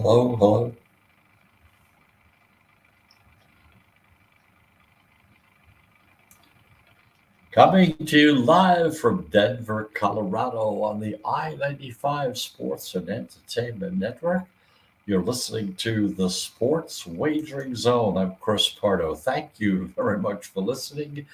Hello, hello. Coming to you live from Denver, Colorado on the I-95 Sports and Entertainment Network. You're listening to the Sports Wagering Zone. I'm Chris Pardo. Thank you very much for listening.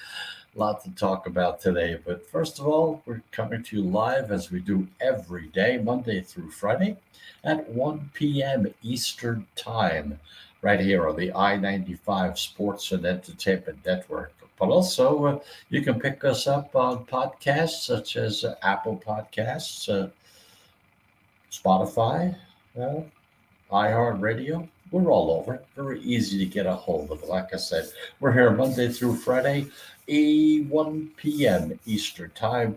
A lot to talk about today. But first of all, we're coming to you live as we do every day, Monday through Friday at 1 p.m. Eastern Time, right here on the I-95 Sports and Entertainment Network. But also, you can pick us up on podcasts such as Apple Podcasts, Spotify, uh, iHeartRadio. We're all over. Very easy to get a hold of. Like I said, we're here Monday through Friday, 1 p.m. Eastern Time.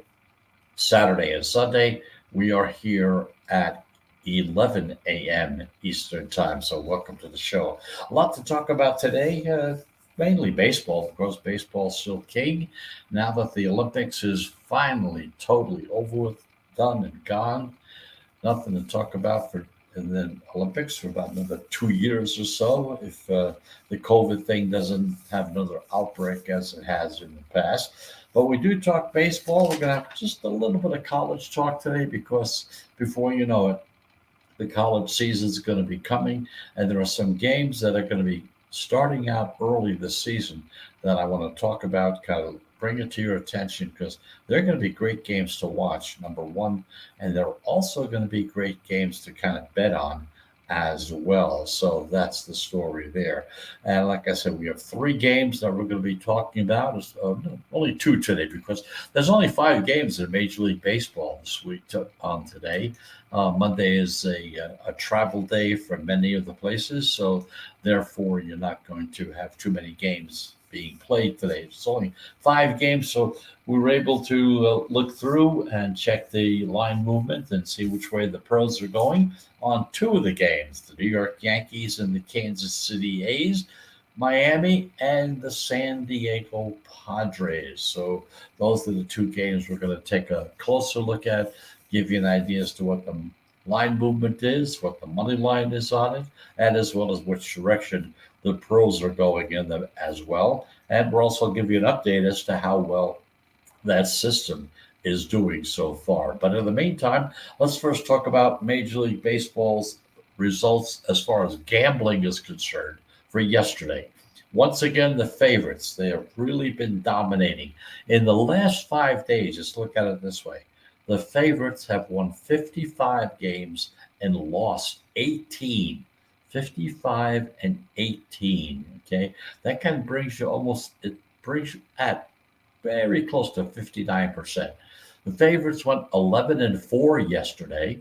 Saturday and Sunday, we are here at 11 a.m. Eastern Time. So, welcome to the show. A lot to talk about today. Mainly baseball. Of course, baseball's still king. Now that the Olympics is finally totally over with, done and gone, nothing to talk about for in the Olympics for about another 2 years or so, if the COVID thing doesn't have another outbreak as it has in the past. But we do talk baseball. We're going to have just a little bit of college talk today because before you know it, the college season is going to be coming, and there are some games that are going to be starting out early this season that I want to talk about, kind of bring it to your attention because they're going to be great games to watch, number one, and they're also going to be great games to kind of bet on as well. So that's the story there. And like I said, we have three games that we're going to be talking about. No, only two today because there's only 5 games in Major League Baseball this week on today. Monday is a travel day for many of the places, so therefore you're not going to have too many games being played today. It's only 5 games, so we were able to look through and check the line movement and see which way the pros are going on 2 of the games: the New York Yankees and the Kansas City A's, Miami and the San Diego Padres. So those are the 2 games we're going to take a closer look at, give you an idea as to what the line movement is, what the money line is on it, and as well as which direction the pros are going in them as well. And we'll also give you an update as to how well that system is doing so far. But in the meantime, let's first talk about Major League Baseball's results as far as gambling is concerned for yesterday. Once again, the favorites, they have really been dominating. In the last 5 days, just look at it this way: the favorites have won 55 games and lost 18. 55 and 18. Okay. That kind of brings you it brings you at very close to 59%. The favorites went 11-4 yesterday.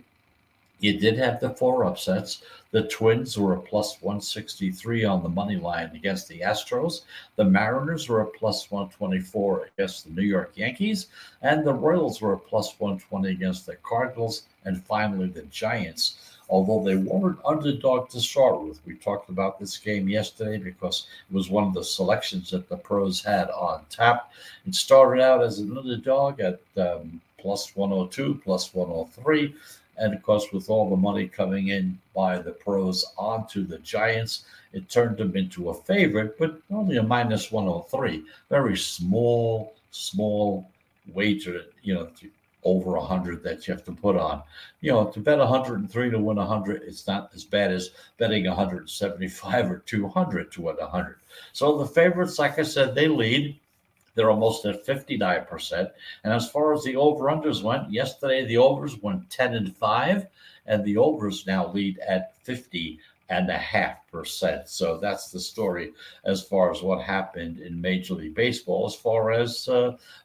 You did have the 4 upsets. The Twins were a plus 163 on the money line against the Astros. The Mariners were a plus 124 against the New York Yankees. And the Royals were a plus 120 against the Cardinals. And finally, the Giants, although they weren't underdog to start with. We talked about this game yesterday because it was one of the selections that the pros had on tap. It started out as an underdog at plus 102, plus 103. And of course, with all the money coming in by the pros onto the Giants, it turned them into a favorite, but only a minus 103. Very small wager, over 100 that you have to put on. To bet 103 to win 100, it's not as bad as betting 175 or 200 to win 100. So the favorites, like I said, they lead. They're almost at 59%. And as far as the over-unders went, yesterday the overs went 10-5, and the overs now lead at 50.5%. So that's the story as far as what happened in Major League Baseball. As far as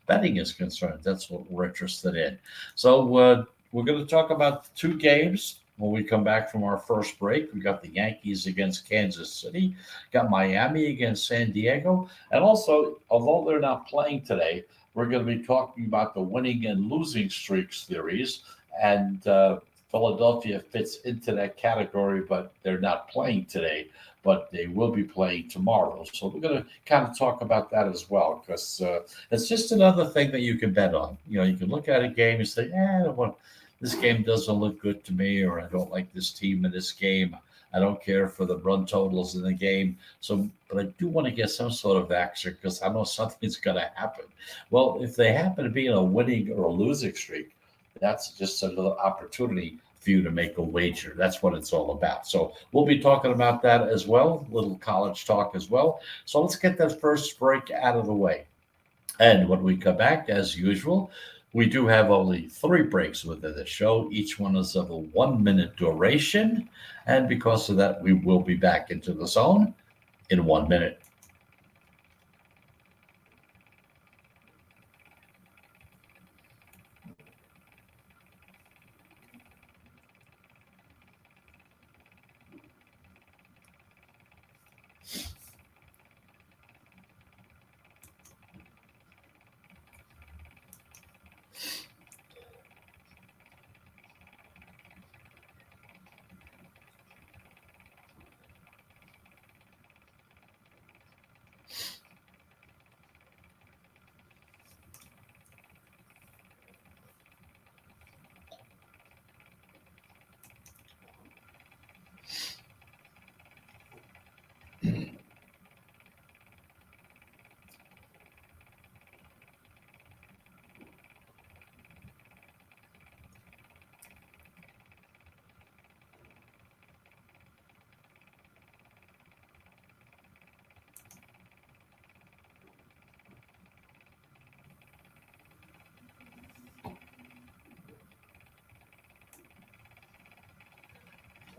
betting is concerned, that's what we're interested in. So we're going to talk about 2 games. When we come back from our first break, we got the Yankees against Kansas City, got Miami against San Diego, and also, although they're not playing today, we're going to be talking about the winning and losing streaks theories. And Philadelphia fits into that category, but they're not playing today, but they will be playing tomorrow. So we're going to kind of talk about that as well, because it's just another thing that you can bet on. You can look at a game and say, this game doesn't look good to me, or I don't like this team in this game. I don't care for the run totals in the game. So, but I do want to get some sort of action because I know something's going to happen. Well, if they happen to be in a winning or a losing streak, that's just a little opportunity for you to make a wager. That's what it's all about. So we'll be talking about that as well, little college talk as well. So let's get that first break out of the way. And when we come back, as usual, we do have only three breaks within the show. Each one is of a 1 minute duration. And because of that, we will be back into the zone in 1 minute.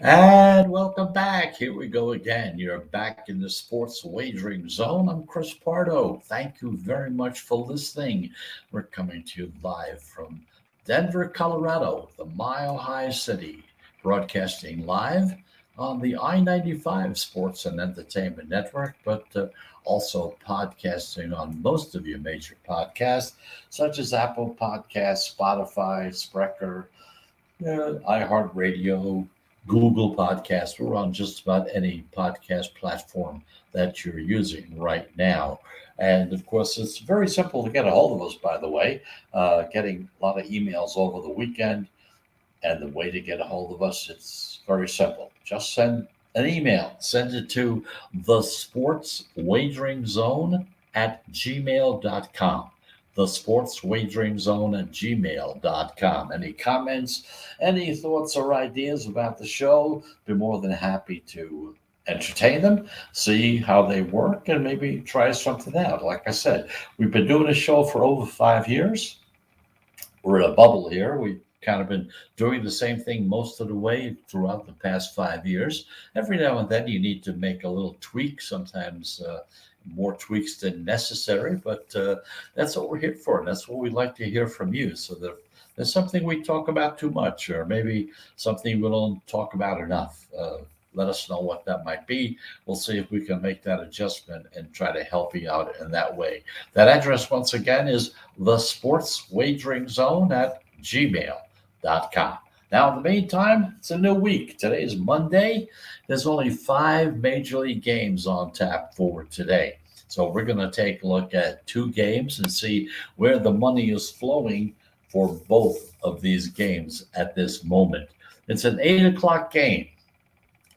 And welcome back. Here we go again. You're back in the sports wagering zone. I'm Chris Pardo. Thank you very much for listening. We're coming to you live from Denver, Colorado, the Mile High City, broadcasting live on the I 95 Sports and Entertainment Network, but also podcasting on most of your major podcasts, such as Apple Podcasts, Spotify, Spreaker, iHeartRadio, Google Podcasts. We're on just about any podcast platform that you're using right now. And of course, it's very simple to get a hold of us, by the way. Getting a lot of emails over the weekend. And the way to get a hold of us, it's very simple. Just send an email. Send it to the sports wagering zone at gmail.com. The sports wagering zone at gmail.com. Any comments, any thoughts or ideas about the show? Be more than happy to entertain them, see how they work, and maybe try something out. Like I said, we've been doing a show for over 5 years. We're in a bubble here. We've kind of been doing the same thing most of the way throughout the past 5 years. Every now and then you need to make a little tweak, sometimes more tweaks than necessary, but that's what we're here for. And that's what we like to hear from you. So that there's something we talk about too much, or maybe something we don't talk about enough. Let us know what that might be. We'll see if we can make that adjustment and try to help you out in that way. That address, once again, is the sports wagering zone at gmail.com. Now, in the meantime, it's a new week. Today is Monday. There's only 5 Major League games on tap for today. So we're going to take a look at 2 games and see where the money is flowing for both of these games at this moment. It's an 8 o'clock game.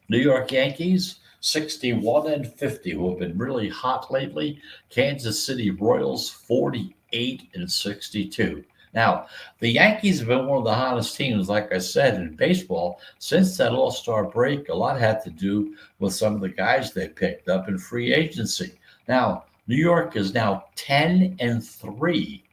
New York Yankees, 61-50, who have been really hot lately. Kansas City Royals, 48-62. Now, the Yankees have been one of the hottest teams, like I said, in baseball since that All-Star break. A lot had to do with some of the guys they picked up in free agency. Now, New York is now 10-3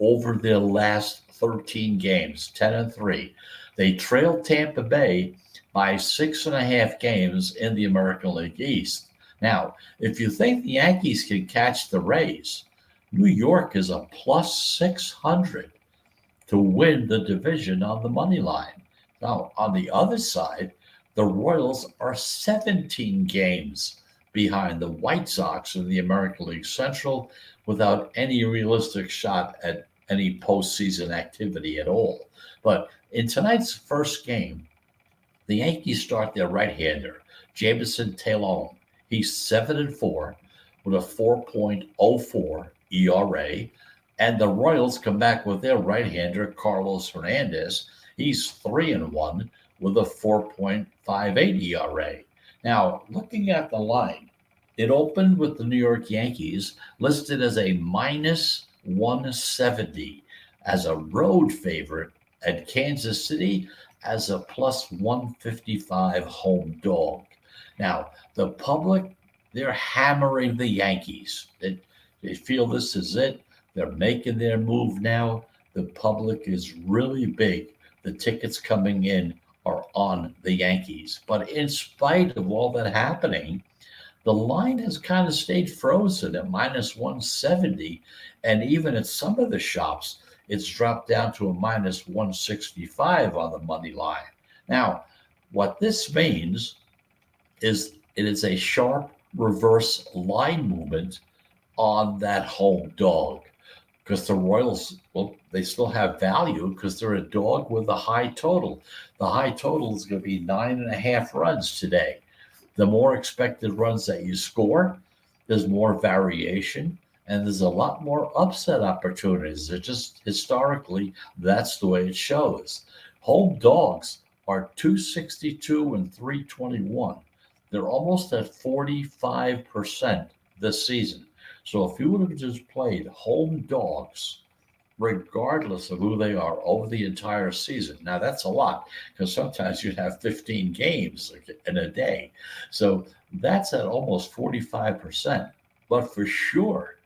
over their last 13 games, 10-3. They trailed Tampa Bay by 6.5 games in the American League East. Now, if you think the Yankees can catch the Rays, New York is a plus 600 to win the division on the money line. Now, on the other side, the Royals are 17 games behind the White Sox in the American League Central without any realistic shot at any postseason activity at all. But in tonight's first game, the Yankees start their right-hander, Jameson Taillon. He's 7-4 with a 4.04 ERA. And the Royals come back with their right-hander, Carlos Hernandez. He's 3-1 with a 4.58 ERA. Now, looking at the line, it opened with the New York Yankees listed as a minus 170 as a road favorite, and Kansas City as a plus 155 home dog. Now, the public, they're hammering the Yankees. They feel this is it. They're making their move now. The public is really big. The tickets coming in are on the Yankees. But in spite of all that happening, the line has kind of stayed frozen at minus 170. And even at some of the shops, it's dropped down to a minus 165 on the money line. Now, what this means is it is a sharp reverse line movement on that home dog because the Royals, well, they still have value because they're a dog with a high total. The high total is going to be 9.5 runs today. The more expected runs that you score, there's more variation and there's a lot more upset opportunities. They're just historically, that's the way it shows. Home dogs are 262 and 321. They're almost at 45% this season. So if you would have just played home dogs, regardless of who they are, over the entire season, now that's a lot because sometimes you'd have 15 games in a day. So that's at almost 45%. But for sure,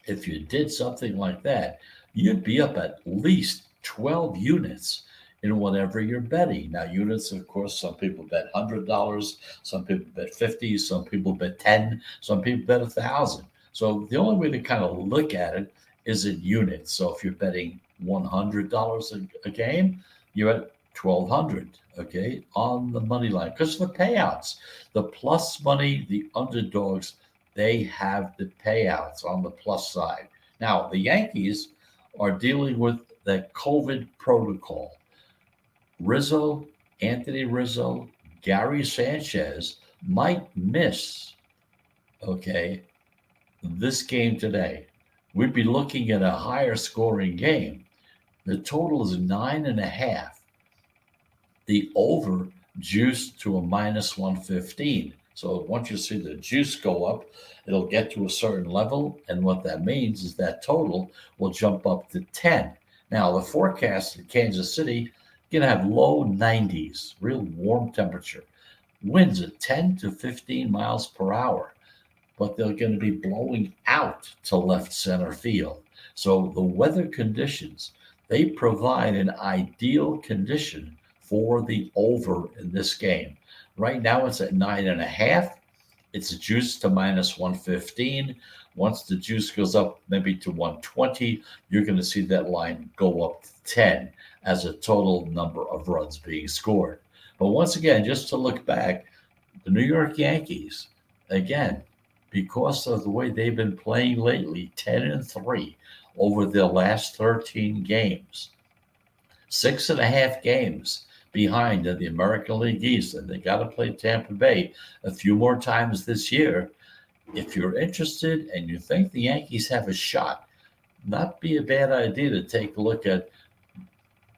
if you did something like that, you'd be up at least 12 units in whatever you're betting. Now, units, of course, some people bet $100, some people bet 50, some people bet 10, some people bet 1,000. So the only way to kind of look at it is in units. So if you're betting $100 a game, you're at 1,200, okay, on the money line. Because the payouts, the plus money, the underdogs, they have the payouts on the plus side. Now, the Yankees are dealing with the COVID protocol. Anthony Rizzo, Gary Sanchez might miss, okay, this game today. We'd be looking at a higher scoring game. The total is 9.5. The over juiced to a minus 115. So once you see the juice go up, it'll get to a certain level. And what that means is that total will jump up to 10. Now, the forecast in Kansas City going to have low 90s, real warm temperature. Winds at 10 to 15 miles per hour, but they're going to be blowing out to left center field. So the weather conditions, they provide an ideal condition for the over in this game. Right now it's at 9.5. It's juiced to minus 115. Once the juice goes up maybe to 120, you're going to see that line go up to 10 as a total number of runs being scored. But once again, just to look back, the New York Yankees, again, because of the way they've been playing lately, 10-3 over their last 13 games, 6.5 games behind in the American League East, and they got to play Tampa Bay a few more times this year. If you're interested and you think the Yankees have a shot, not be a bad idea to take a look at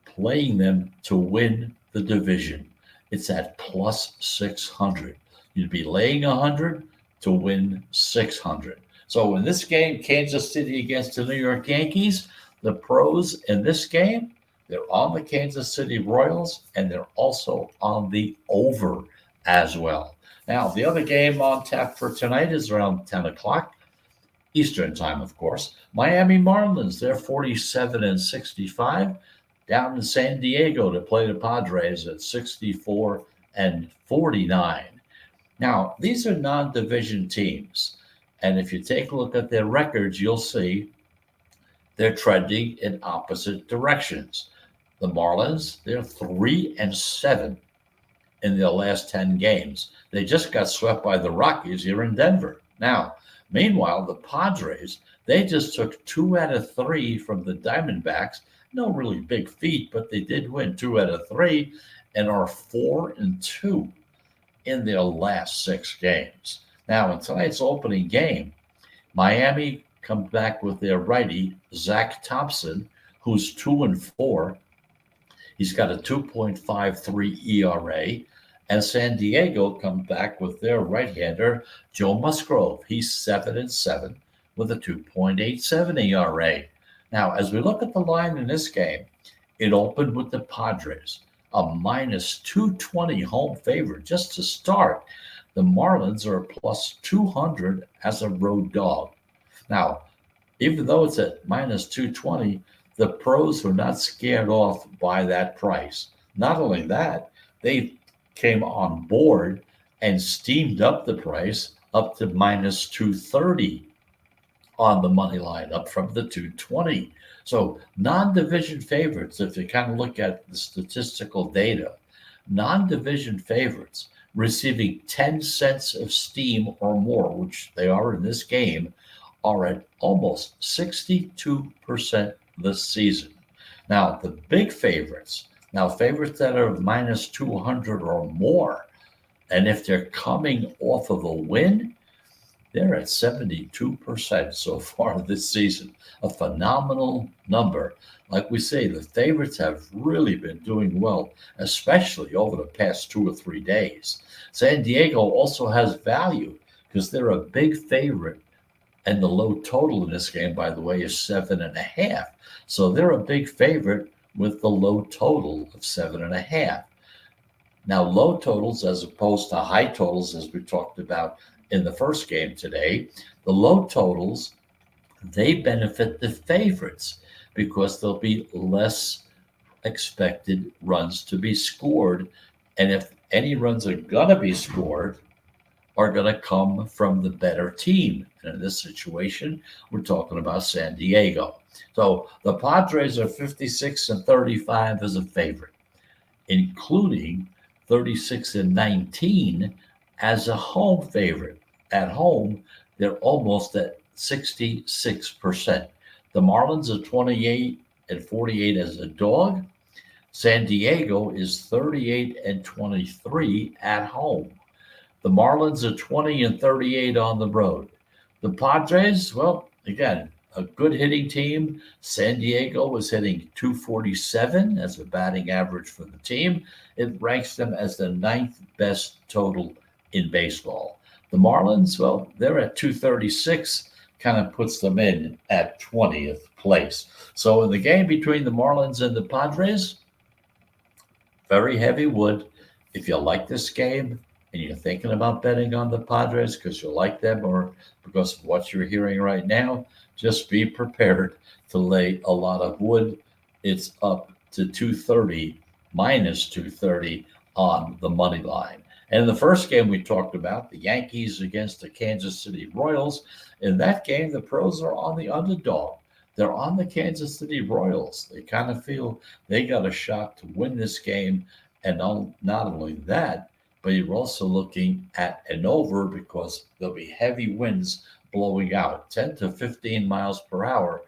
playing them to win the division. It's at plus 600. You'd be laying 100 to win 600. So in this game, Kansas City against the New York Yankees, the pros in this game, they're on the Kansas City Royals, and they're also on the over as well. Now, the other game on tap for tonight is around 10 o'clock Eastern time, of course. Miami Marlins, they're 47-65 down in San Diego to play the Padres at 64-49. Now, these are non-division teams, and if you take a look at their records, you'll see they're trending in opposite directions. The Marlins, they're 3-7 in their last 10 games. They just got swept by the Rockies here in Denver. Now, meanwhile, the Padres, they just took 2 out of 3 from the Diamondbacks. No really big feat, but they did win 2 out of 3 and are 4-2 in their last 6 games. Now, in tonight's opening game, Miami comes back with their righty, Zach Thompson, who's 2-4. He's got a 2.53 ERA. And San Diego come back with their right-hander, Joe Musgrove. He's 7-7 with a 2.87 ERA. Now, as we look at the line in this game, it opened with the Padres, a minus 220 home favorite just to start. The Marlins are plus 200 as a road dog. Now, even though it's at minus 220, the pros were not scared off by that price. Not only that, they came on board and steamed up the price up to minus 230 on the money line, up from the 220. So non-division favorites, if you kind of look at the statistical data, non-division favorites receiving 10 cents of steam or more, which they are in this game, are at almost 62% this season. Now, the big favorites, favorites that are minus 200 or more, and if they're coming off of a win, they're at 72% so far this season, a phenomenal number. Like we say, the favorites have really been doing well, especially over the past 2 or 3 days. San Diego also has value because they're a big favorite, and the low total in this game, by the way, is 7.5. So they're a big favorite with the low total of 7.5. Now, low totals as opposed to high totals, as we talked about in the first game today, the low totals, they benefit the favorites because there'll be less expected runs to be scored. And if any runs are going to be scored, are going to come from the better team. And in this situation, we're talking about San Diego. So the Padres are 56-35 as a favorite, including 36-19 as a home favorite. At home, they're almost at 66%. The Marlins are 28-48 as a dog. San Diego is 38-23 at home. The Marlins are 20-38 on the road. The Padres, well, again, a good hitting team. San Diego was hitting 247 as a batting average for the team. It ranks them as the 9th best total in baseball. The Marlins, well, they're at 236, kind of puts them in at 20th place. So in the game between the Marlins and the Padres, very heavy wood. If you like this game and you're thinking about betting on the Padres because you like them or because of what you're hearing right now, just be prepared to lay a lot of wood. It's up to 230, minus 230 on the money line. And the first game we talked about, the Yankees against the Kansas City Royals. In that game, the pros are on the underdog. They're on the Kansas City Royals. They kind of feel they got a shot to win this game. And not only that, but you're also looking at an over because there'll be heavy winds blowing out, 10 to 15 miles per hour.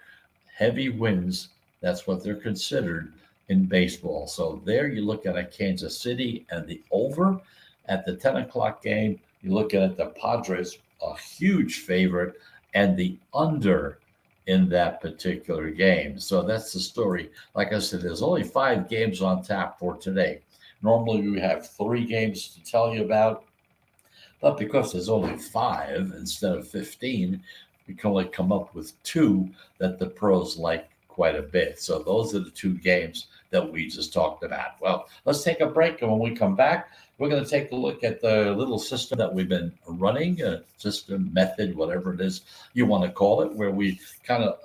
Heavy winds, that's what they're considered in baseball. So there you look at a Kansas City and the over. At the 10 o'clock game, you look at the Padres, a huge favorite, and the under in that particular game. So that's the story. Like I said, there's only 5 games on tap for today. Normally we have 3 games to tell you about, but because there's only 5 instead of 15, we can only come up with 2 that the pros like quite a bit. So those are the 2 games that we just talked about. Well, let's take a break, and when we come back, we're going to take a look at the little system that we've been running, system, method, whatever it is you want to call it, where we kind of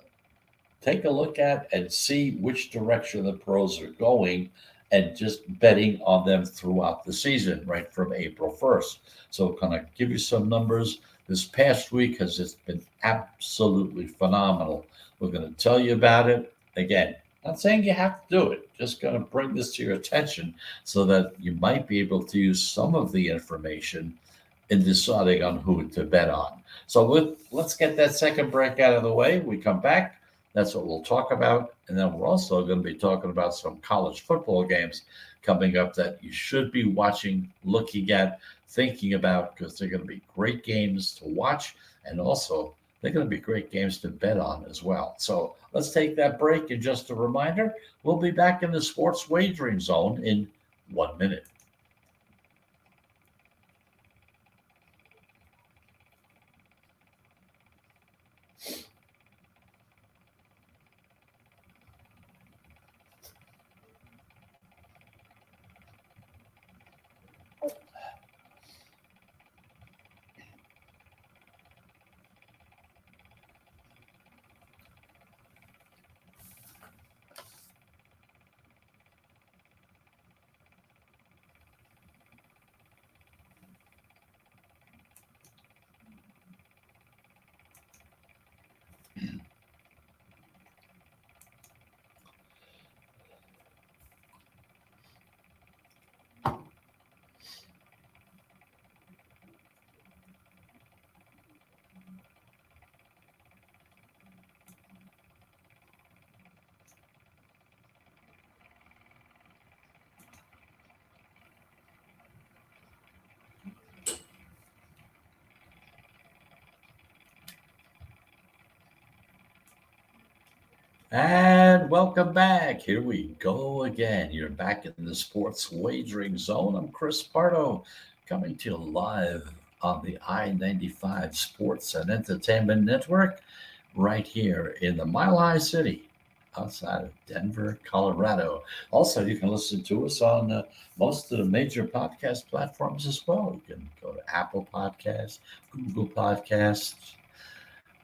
take a look at and see which direction the pros are going and just betting on them throughout the season, right from April 1st. So kind of give you some numbers. This past week has just been absolutely phenomenal. We're going to tell you about it. Again, not saying you have to do it, just going to bring this to your attention so that you might be able to use some of the information in deciding on who to bet on. So let's get that second break out of the way. We come back. That's what we'll talk about. And then we're also going to be talking about some college football games coming up that you should be watching, looking at, thinking about, because they're going to be great games to watch and also They're going to be great games to bet on as well. So let's take that break. And just a reminder, we'll be back in the sports wagering zone in 1 minute. And welcome back. Here we go again. You're back in the sports wagering zone. I'm Chris Pardo, coming to you live on the I-95 Sports and Entertainment Network right here in the Mile High City outside of Denver, Colorado. Also, you can listen to us on most of the major podcast platforms as well. You can go to Apple Podcasts, Google Podcasts,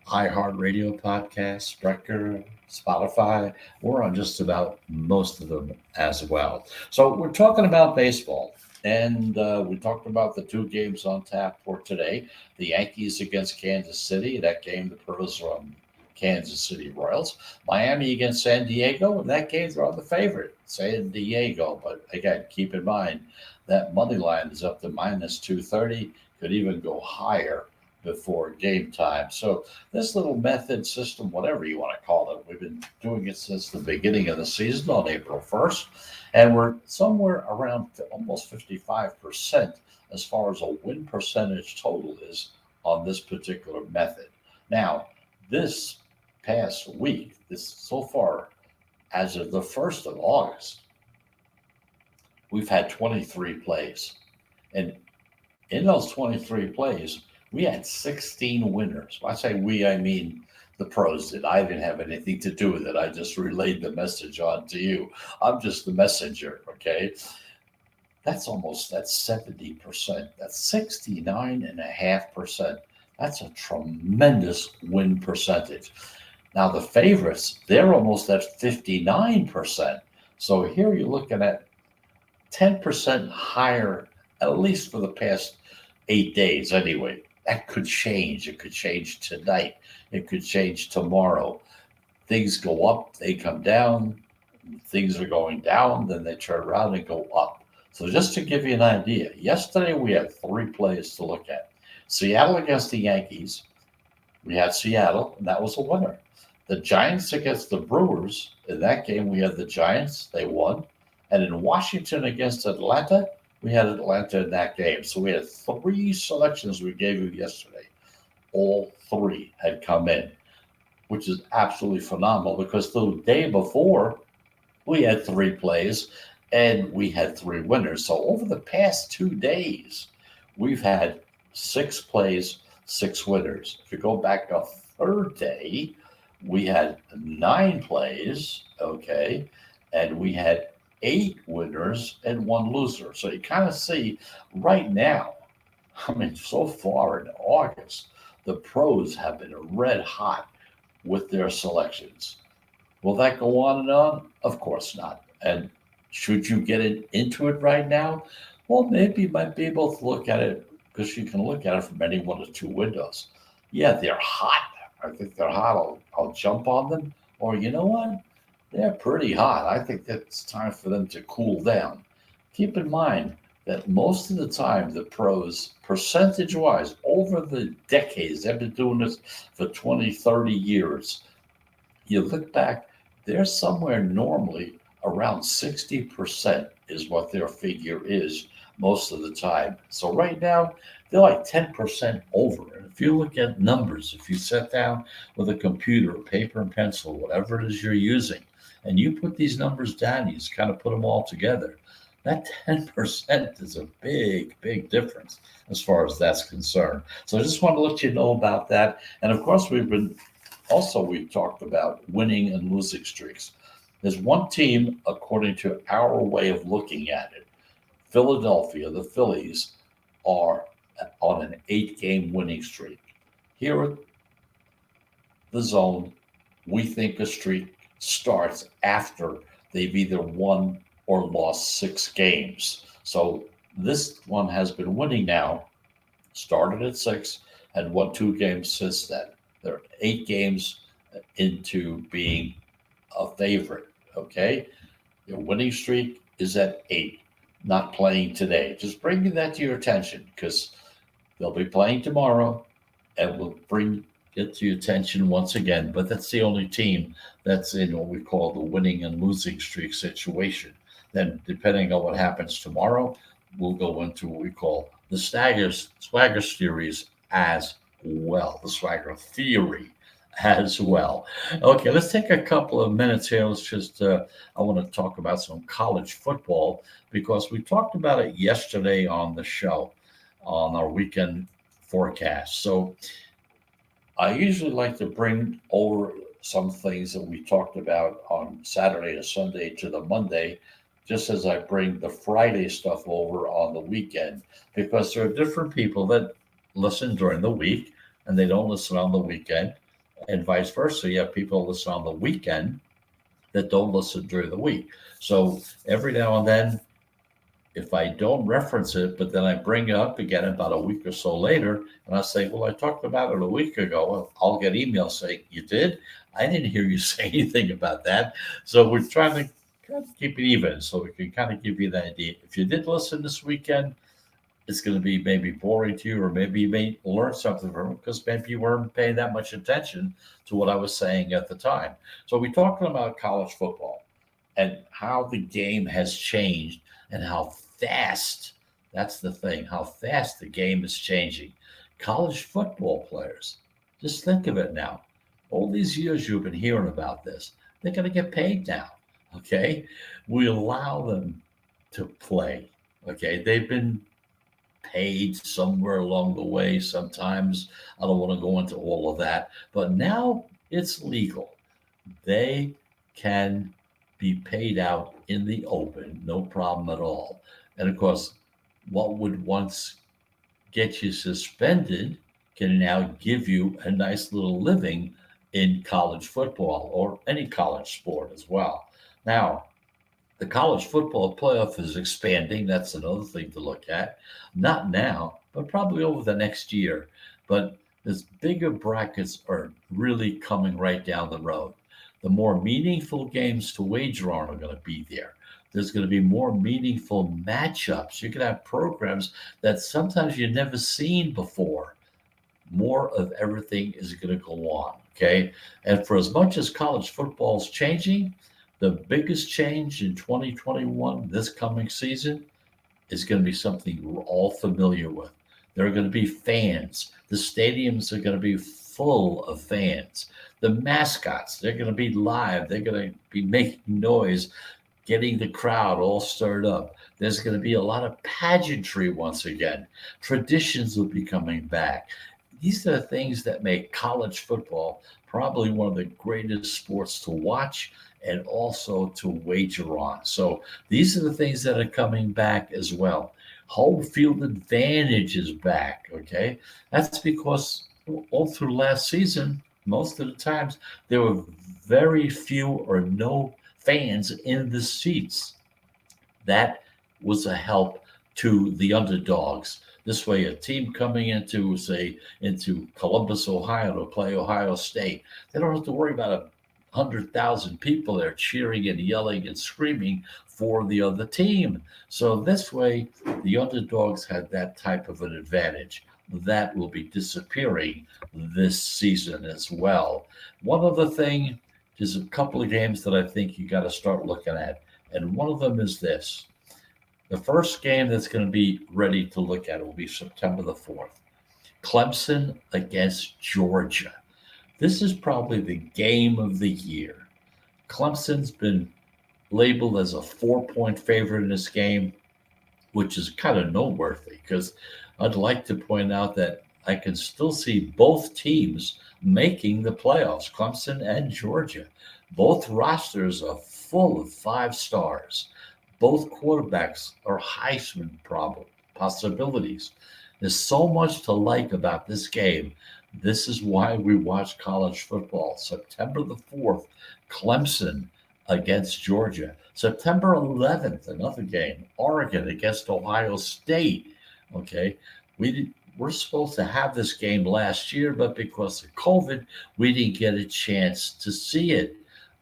iHeartRadio podcast, Spreaker, Spotify. We're on just about most of them as well. So we're talking about baseball. And we talked about the two games on tap for today. The Yankees against Kansas City. That game, the Pros are on Kansas City Royals. Miami against San Diego. And that game's on the favorite, San Diego. But again, keep in mind that money line is up to minus 230. Could even go higher before game time. So this little method system, whatever you want to call it, we've been doing it since the beginning of the season on April 1st, and we're somewhere around almost 55% as far as a win percentage total is on this particular method. Now, this past week, this so far, as of the 1st of August, we've had 23 plays. And in those 23 plays, we had 16 winners. When I say we, I mean the pros did. I didn't have anything to do with it. I just relayed the message on to you. I'm just the messenger, okay? That's 70%. That's 69.5%. That's a tremendous win percentage. Now, the favorites, they're almost at 59%. So here you're looking at 10% higher, at least for the past 8 days anyway. That could change. It could change tonight. It could change tomorrow. Things go up, they come down. Things are going down, then they turn around and go up. So just to give you an idea, yesterday we had 3 plays to look at. Seattle against the Yankees. We had Seattle, and that was a winner. The Giants against the Brewers. In that game, we had the Giants. They won. And in Washington against Atlanta, we had Atlanta in that game. So we had 3 selections we gave you yesterday. All 3 had come in, which is absolutely phenomenal because the day before, we had 3 plays and we had 3 winners. So over the past 2 days, we've had 6 plays, 6 winners. If you go back a third day, we had 9 plays, okay, and we had 8 winners and 1 loser. So you kind of see right now, I mean, so far in August, the pros have been red hot with their selections. Will that go on and on? Of course not. And should you get into it right now? Well, maybe you might be able to look at it because you can look at it from any one of 2 windows. Yeah, they're hot. I think they're hot. I'll jump on them. Or you know what? They're pretty hot. I think it's time for them to cool down. Keep in mind that most of the time, the pros, percentage wise, over the decades, they've been doing this for 20, 30 years. You look back, they're somewhere normally around 60% is what their figure is most of the time. So right now, they're like 10% over. And if you look at numbers, if you sit down with a computer, paper and pencil, whatever it is you're using, and you put these numbers down, you just kind of put them all together. That 10% is a big, big difference as far as that's concerned. So I just want to let you know about that. And of course, we've talked about winning and losing streaks. There's one team, according to our way of looking at it, Philadelphia, the Phillies, are on an 8 game winning streak. Here at the zone, we think a streak starts after they've either won or lost 6 games. So this one has been winning now, started at 6, and won 2 games since then. They're 8 games into being a favorite. Okay. Your winning streak is at 8, not playing today. Just bringing that to your attention because they'll be playing tomorrow and we'll bring it to your attention once again. But that's the only team that's in what we call the winning and losing streak situation. Then, depending on what happens tomorrow, we'll go into what we call the swagger series as well, the swagger theory as well. Okay, let's take a couple of minutes here. I want to talk about some college football because we talked about it yesterday on the show, on our weekend forecast. So I usually like to bring over some things that we talked about on Saturday to Sunday to the Monday, just as I bring the Friday stuff over on the weekend, because there are different people that listen during the week and they don't listen on the weekend, and vice versa. You have people listen on the weekend that don't listen during the week. So every now and then, if I don't reference it, but then I bring it up again about a week or so later, and I say, well, I talked about it a week ago, well, I'll get emails saying, you did? I didn't hear you say anything about that. So we're trying to kind of keep it even so we can kind of give you the idea. If you did listen this weekend, it's going to be maybe boring to you, or maybe you may learn something from it because maybe you weren't paying that much attention to what I was saying at the time. So we're talking about college football and how the game has changed and how fast, that's the thing, how fast the game is changing. College football players, just think of it now. All these years you've been hearing about this, they're going to get paid now. Okay. We allow them to play. Okay. They've been paid somewhere along the way. Sometimes I don't want to go into all of that, but now it's legal. They can be paid out in the open, no problem at all. And of course, what would once get you suspended can now give you a nice little living in college football or any college sport as well. Now, the college football playoff is expanding. That's another thing to look at. Not now, but probably over the next year. But these bigger brackets are really coming right down the road. The more meaningful games to wager on are going to be there. There's going to be more meaningful matchups. You can have programs that sometimes you've never seen before. More of everything is going to go on. Okay. And for as much as college football is changing, the biggest change in 2021, this coming season, is going to be something we're all familiar with. There are going to be fans. The stadiums are going to be full of fans. The mascots, they're going to be live. They're going to be making noise, getting the crowd all stirred up. There's going to be a lot of pageantry once again. Traditions will be coming back. These are the things that make college football probably one of the greatest sports to watch and also to wager on. So these are the things that are coming back as well. Home field advantage is back. Okay. That's because all through last season, most of the times, there were very few or no fans in the seats. That was a help to the underdogs. This way, a team coming into, say, into Columbus, Ohio to play Ohio State, they don't have to worry about 100,000 people there cheering and yelling and screaming for the other team. So this way, the underdogs had that type of an advantage. That will be disappearing this season as well. One other thing, there's a couple of games that I think you got to start looking at, and one of them is this. The first game that's going to be ready to look at will be September the 4th. Clemson against Georgia. This is probably the game of the year. Clemson's been labeled as a 4-point favorite in this game, which is kind of noteworthy because I'd like to point out that I can still see both teams making the playoffs, Clemson and Georgia. Both rosters are full of 5 stars. Both quarterbacks are Heisman possibilities. There's so much to like about this game. This is why we watch college football. September the 4th, Clemson against Georgia. September 11th, another game, Oregon against Ohio State. Okay, we're supposed to have this game last year, but because of COVID, we didn't get a chance to see it.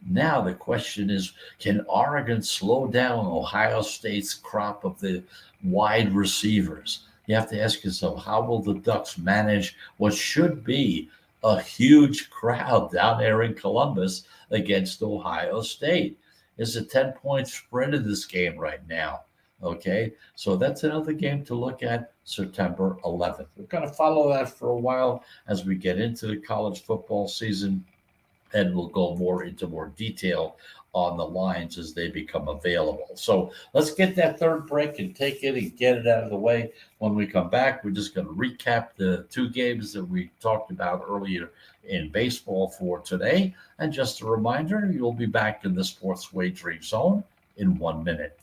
Now the question is, can Oregon slow down Ohio State's crop of the wide receivers? You have to ask yourself, how will the Ducks manage what should be a huge crowd down there in Columbus against Ohio State? There's a 10-point spread in this game right now. Okay, so that's another game to look at September 11th. We're going to follow that for a while as we get into the college football season, and we'll go more into more detail on the lines as they become available. So let's get that third break and take it and get it out of the way. When we come back, we're just going to recap the 2 games that we talked about earlier in baseball for today. And just a reminder, you'll be back in the sports wagering zone in 1 minute.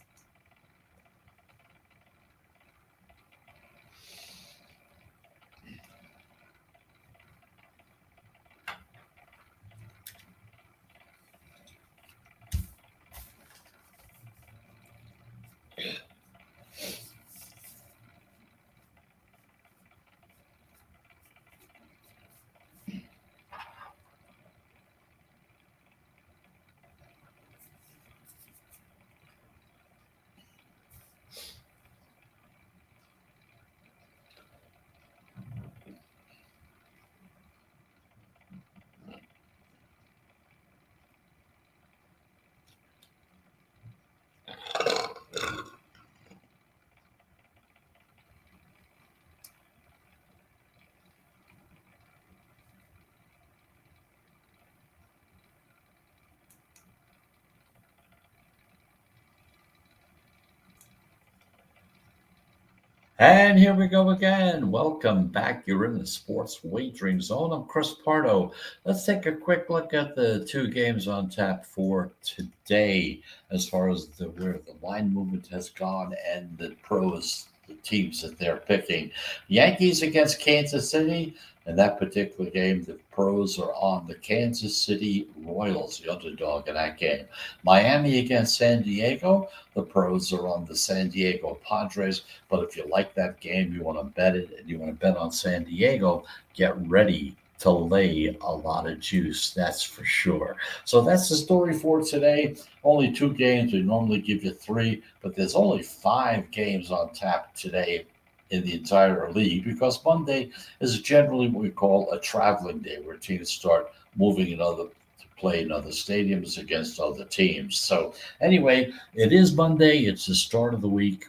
And here we go again. Welcome back. You're in the sports wagering zone. I'm Chris Pardo. Let's take a quick look at the 2 games on tap for today, as far as where the line movement has gone and the pros, the teams that they're picking. Yankees against Kansas City. In that particular game, the pros are on the Kansas City Royals, the underdog in that game. Miami against San Diego. The pros are on the San Diego Padres. But if you like that game, you want to bet it, and you want to bet on San Diego, get ready to lay a lot of juice. That's for sure. So that's the story for today. Only 2 games. We normally give you 3, but there's only 5 games on tap today in the entire league, because Monday is generally what we call a traveling day, where teams start moving to play in other stadiums against other teams. So anyway, it is Monday. It's the start of the week.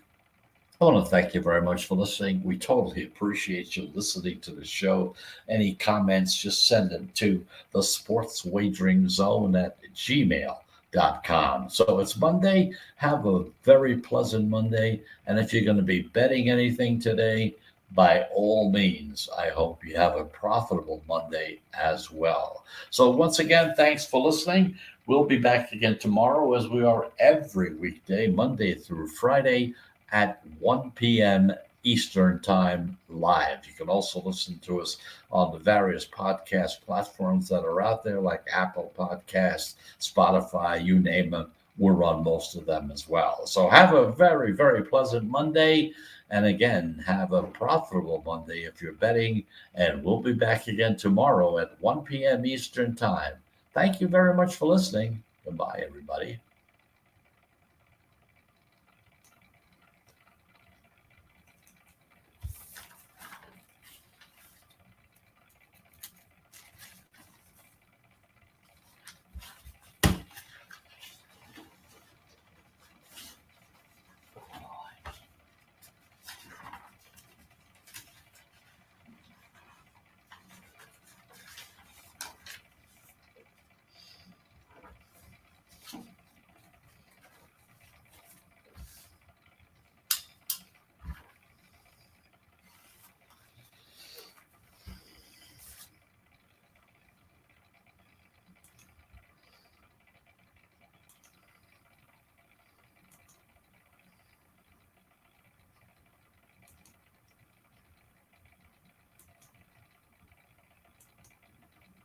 I want to thank you very much for listening. We totally appreciate you listening to the show. Any comments, just send them to the sports wagering zone at gmail.com. So it's Monday. Have a very pleasant Monday. And if you're going to be betting anything today, by all means, I hope you have a profitable Monday as well. So once again, thanks for listening. We'll be back again tomorrow, as we are every weekday, Monday through Friday, at 1 p.m. Eastern Time live. You can also listen to us on the various podcast platforms that are out there, like Apple Podcasts, Spotify, you name them. We're on most of them as well. So have a very, very pleasant Monday. And again, have a profitable Monday if you're betting. And we'll be back again tomorrow at 1 p.m. Eastern Time. Thank you very much for listening. Goodbye, everybody.